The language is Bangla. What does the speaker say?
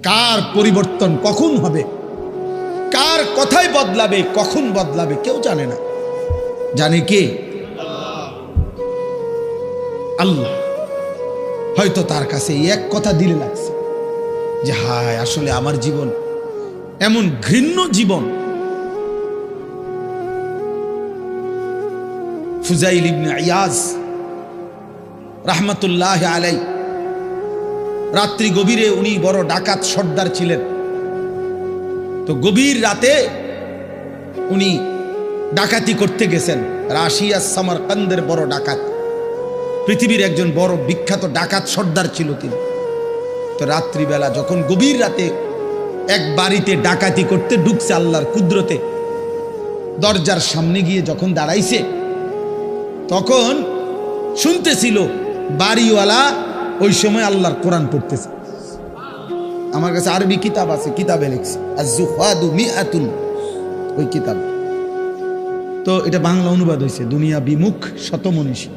কার পরিবর্তন কখন হবে, কার কথাই বদলাবে, কখন বদলাবে কেউ জানে না। জানে কে? আল্লাহ। হয়তো তার কাছে এক কথা দিলে লাগছে যে হায় আসলে আমার জীবন এমন ঘৃণ্য জীবন। ফুজাইল ইবনে ইয়াজ রাহমাতুল্লাহ আলাই, রাত্রি গভীরে উনি বড় ডাকাত সর্দার ছিলেন। তো গভীর রাতে উনি ডাকাতি করতে গেছেন। রাশিয়া সামারকান্দের বড় ডাকাত, পৃথিবীর একজন বড় বিখ্যাত ডাকাত সর্দার ছিল তিনি। তো রাত্রিবেলা যখন গভীর রাতে এক বাড়িতে ডাকাতি করতে ঢুকছে আল্লাহর কুদরতে, দরজার সামনে গিয়ে যখন দাঁড়াইছে তখন শুনতেছিল বাড়িওয়ালা ওই সময় আল্লাহর কোরআন পড়তেছে। আমার কাছে আরবি কিতাব আছে, কিতাবে লিখছে আজ-জুহাদু মিআতুন, ওই কিতাব। তো এটা বাংলা অনুবাদ হয়েছে দুনিয়া বিমুখ শত মনীষী।